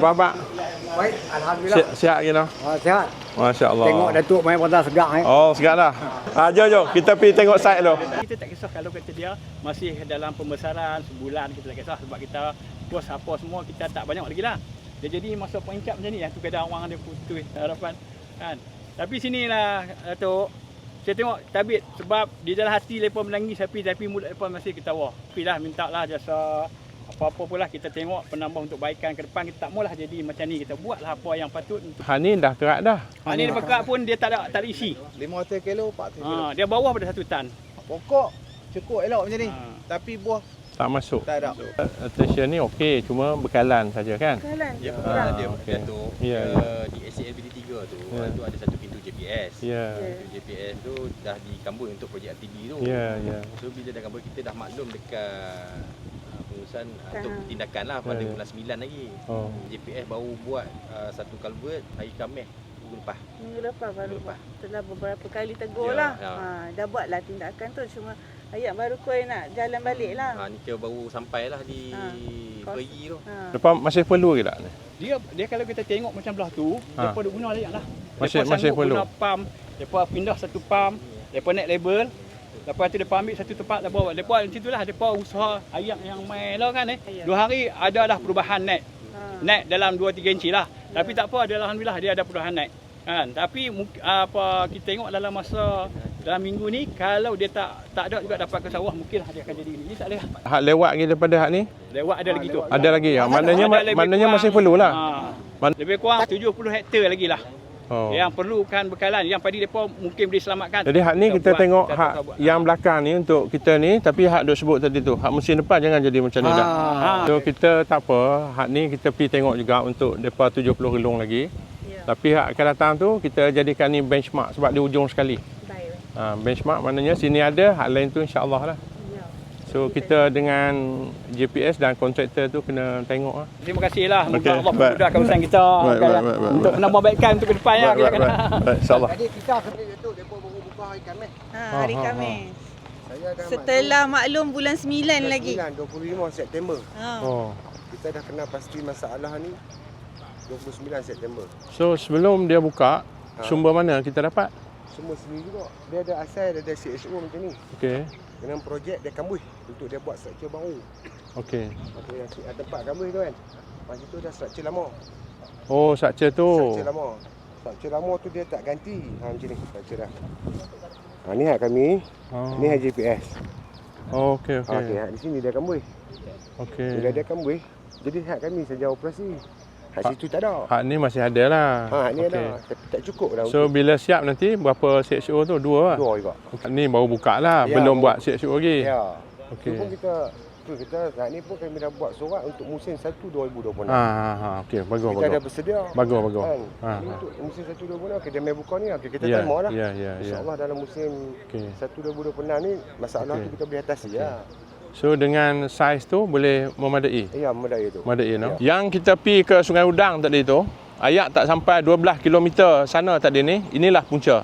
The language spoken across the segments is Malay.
Bapak. Baik, alhamdulillah. Sihat gitu. Sihat. Masya-Allah. Tengok Datuk main bola segar Oh, segar dah. Jom kita pergi tengok site dulu. Kita tak kisah kalau kata dia masih dalam pembesaran sebulan, kita tak kisah sebab kita puas apa semua kita tak banyak lagi lah. Dia jadi masa peringkat macam ni, tu kadang orang dia putus harapan kan. Tapi sinilah Datuk, saya tengok tabit sebab di dalam hati mereka menangis tapi mulut mereka masih ketawa. Tapi lah minta lah jasa apa-apa pula kita tengok penambah untuk baikkan ke depan. Kita tak maulah jadi macam ni, kita buatlah apa yang patut untuk. Ni dah kerak dah. Ni pekat pun dia tak ada isi. 500 kilo, 400 kilo. Dia bawah pada 1 tan. Pokok cukup elok macam ni. Tapi buah tak masuk. tak ada. Attention ni okey, cuma bekalan saja kan. Bekalan. Dia okey. Datuk. Ya. Di SCLBD 3 tu, tu ada satu pintu JPS. Ya. Pintu JPS tu dah dikambut untuk projek RTB tu. Ya, ya. So bila dah kambut, kita dah maklum dekat pengurusan untuk tindakan lah pada bulan 9 lagi. JPS baru buat satu culvert hari Khamis minggu lepas. Minggu lepas baru buat. Setelah beberapa kali tegur lah. Dah buatlah tindakan tu, cuma ayat baru kau nak jalan balik lah. Ni kira baru sampai lah di Peri tu. Lepas masih perlu ke tak? Dia kalau kita tengok macam belah tu, depa duk guna layak lah. Masih perlu. Guna pump, depa pindah satu pump, depa naik level. Lepas tu depa ambil satu tempat depa macam itulah depa usaha air yang main lah kan 2 hari ada dah perubahan naik. Naik dalam 2-3 inci lah. Tapi tak apa, alhamdulillah dia ada perubahan naik. Kan? Tapi apa kita tengok dalam minggu ni kalau dia tak ada juga dapat ke sawah, mungkin dia akan jadi ini tak boleh. Hak lewat lagi daripada hak ni? Lewat ada lagi tu. Ada lagi ya. Maknanya masih perlulah. Lebih kurang 70 hektar lagi lah. Yang perlukan bekalan, yang padi depa mungkin boleh selamatkan. Jadi hak ni kita tengok hak yang belakang ni untuk kita ni, tapi hak duk sebut tadi tu, hak musim depan jangan jadi macam ni dah. So kita tak apa, hak ni kita pergi tengok juga untuk depa 70 relung lagi. Tapi hak akan datang tu kita jadikan ni benchmark sebab dia ujung sekali. Benchmark maknanya sini ada, hak lain tu insya-Allah lah. So kita dengan JPS dan kontraktor tu kena tengok lah. Terima kasihlah. Moga Allah memudahkan urusan kita untuk menambahbaikkan untuk ke depan ya. Insya-Allah. Jadi kita sendiri tu depa baru buka hari Khamis. Hari Khamis. Saya dah Setelah maklum bulan 9 lagi. 25 September. Oh. Kita dah kena pasti masalah ni 29 September. So sebelum dia buka, sumber mana kita dapat? Semua sendiri juga. Dia ada asal, dia ada CSO macam ni. Okey. Dengan projek dia kambuh untuk dia buat struktur baru. Okey. Yang tempat kambuh tu kan. Lepas itu dah struktur lama. Oh, struktur tu. Struktur lama. Struktur lama tu dia tak ganti. Macam ni struktur dah. Ni hak kami. Ni hak JPS. Okey, okey. Okey, hak di sini dia kambuh. Okey. Bila dia kambuh, jadi hak kami saja operasi. Hak situ tak ada. Hak ni masih ada lah. Hak ni ada. Tapi tak cukup dah. So bila siap nanti berapa CXO tu? 2 lah? 2 juga. Ni baru buka lah, belum buat CXO lagi. Ya. Okey. Itu pun kita saat ni pun kami dah buat surat untuk musim 1 2026. Okey, bagus. Kita dah bersedia. Bagus. Untuk musim 1 2026, okey dia mai buka ni, okey kita terima lah. Ya. InsyaAllah dalam musim 1 2026 ni masalah tu kita boleh atasi ya. So dengan saiz tu boleh memadai? Ya, memadai tu. Memadai no. Yang kita pi ke Sungai Udang tadi tu, ayak tak sampai 12 km sana tadi ni, inilah punca.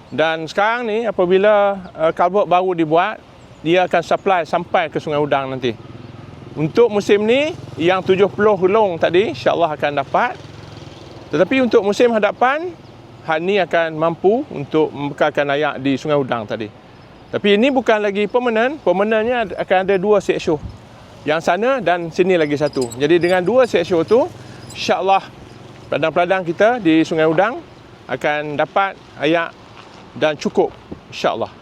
Dan sekarang ni apabila culvert baru dibuat, dia akan supply sampai ke Sungai Udang nanti. Untuk musim ni yang 70 relung tadi insya-Allah akan dapat. Tetapi untuk musim hadapan, hal ni akan mampu untuk membekalkan ayak di Sungai Udang tadi. Tapi ini bukan lagi permanent. Permanentnya akan ada 2 CXO. Yang sana dan sini lagi 1. Jadi dengan 2 CXO tu, insya-Allah peladang-peladang kita di Sungai Udang akan dapat ayak dan cukup, insya-Allah.